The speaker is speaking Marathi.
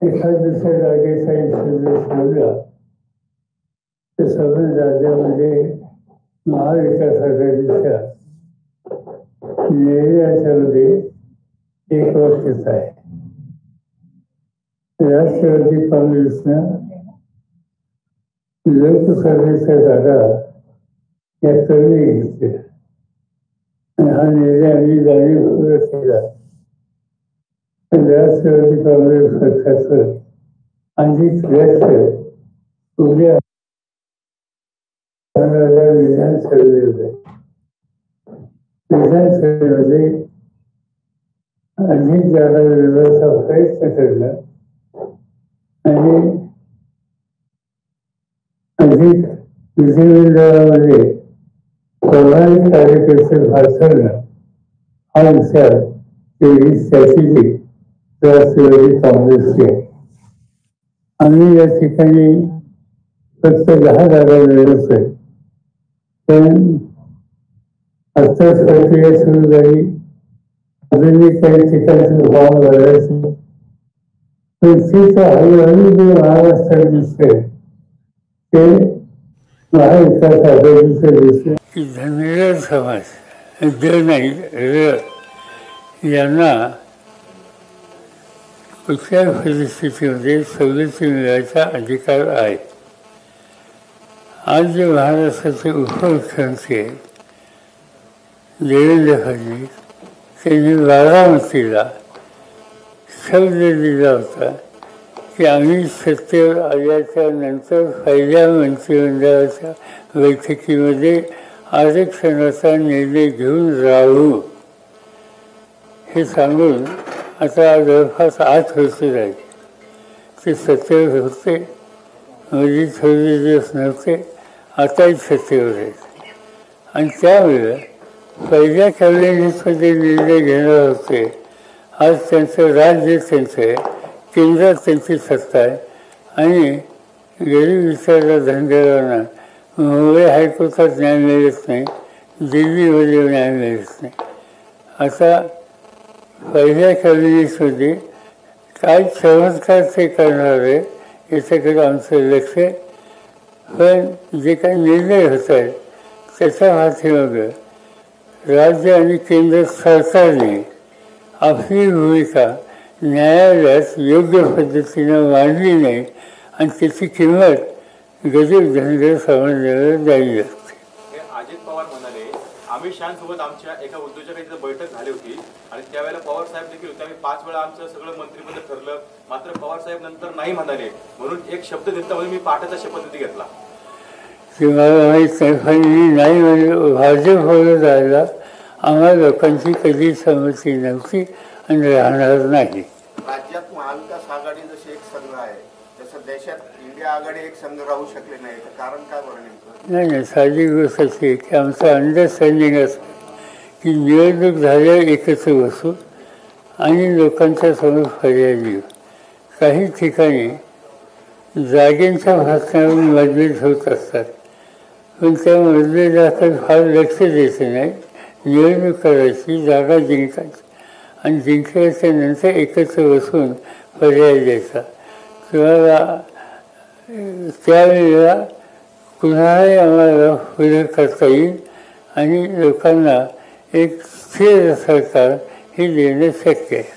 एखाद दुसऱ्या जागेचा इतिहास ठेवला तर सगळ्या राज्यामध्ये महाविकास आघाडीच्या निर्णयाच्यामध्ये एक वाक्यच आहे. राष्ट्रवादी काँग्रेसनं लोकसभेच्या जागा या कमी घेतल्या आणि हा निर्णय आम्ही जाणीवपूर्वक केला. राष्ट्रवादी काँग्रेस पक्षाचं अधिक लक्ष उद्या विधानसभेमध्ये अधिक जागा मिळवण्याचा प्रयत्न करला आणि अधिक विधिमंडळामध्ये प्रभावी कार्यकर्ते भासवणं हा विचार त्याची राष्ट्रवादी काँग्रेसची आहे. आम्ही या ठिकाणी फक्त 10 जागा मिळवतोय, पण आत्ताच प्रक्रिया सुरू झाली. अजूनही काही ठिकाणचे फॉर्म भरायचे, पण तिथं हळूहळू जे महाराष्ट्रात दिसतंय ते महाविकास आघाडीचं दिसतंय की धनगर समाज यांना कुठल्याही परिस्थितीमध्ये सवलती मिळायचा अधिकार आहे. आज जे महाराष्ट्राचे उपमुख्यमंत्री आहेत देवेंद्र फडणवीस, त्यांनी बारामतीला शब्द दिला होता की आम्ही सत्तेवर आल्याच्या नंतर पहिल्या मंत्रिमंडळाच्या बैठकीमध्ये आरक्षणाचा निर्णय घेऊन राहू, हे सांगून आता जवळपास 8 वर्ष झाली. ते सत्तेवर होते, मध्ये थोडे दिवस नव्हते, आताही सत्तेवर आहेत. आणि त्यामुळे पहिल्या कॅबिनेटमध्ये निर्णय घेणार होते. आज त्यांचं राज्य त्यांचं आहे, केंद्रात त्यांची सत्ता आहे आणि गरीब विचारल्या धनगरांना मुंबई हायकोर्टात न्याय मिळत नाही, दिल्लीमध्ये न्याय मिळत नाही. आता पहिल्या कॅबिनेटमध्ये काय चमत्कार ते करणार आहे याच्याकडे आमचं लक्ष आहे. पण जे काही निर्णय होत आहेत त्याच्या पाठीमागं राज्य आणि केंद्र सरकारने आपली भूमिका न्यायालयात योग्य पद्धतीनं मांडली नाही आणि त्याची किंमत गरीब धनगर समाजाला द्यावी लागते. अजित पवार म्हणाले अमित शहांसोबत आमच्या एका उद्योजकांची बैठक झाली होती आणि त्यावेळेला पवार साहेब देखील होते. आम्ही 5 वेळा आमचं सगळं मंत्रिपद ठरलं, मात्र पवार साहेब नंतर नाही म्हणाले, म्हणून एक शब्द देता मी पाठाचा शपथविधी घेतला. मला माहीत नाही म्हणजे भाजपवर जायला आम्हा लोकांची कधी संमती नव्हती आणि राहणार नाही. राज्यात महाविकास आघाडी जशी एक संघ आहे तसं देशात इंडिया आघाडी एक संघ राहू शकले नाही, तर कारण काय बरं नेमकं? नाही, साधी गोष्ट अशी आहे की आमचं अंडरस्टँडिंग असं की निवडणूक झाल्यावर एकत्र बसू आणि लोकांच्या समोर पर्याय देऊ. काही ठिकाणी जागेंच्या भाषणावरून मतभेद होत असतात, पण त्या मतभेदाकडे फार लक्ष द्यायचं नाही. निवडणूक करायची, जागा जिंकायची आणि जिंकल्याच्या नंतर एकत्र बसून पर्याय द्यायचा. तुम्हाला त्यावेळेला कुणालाही आम्हाला पुढे करता येईल आणि लोकांना एक स्थिर सरकार हे देणं शक्य आहे.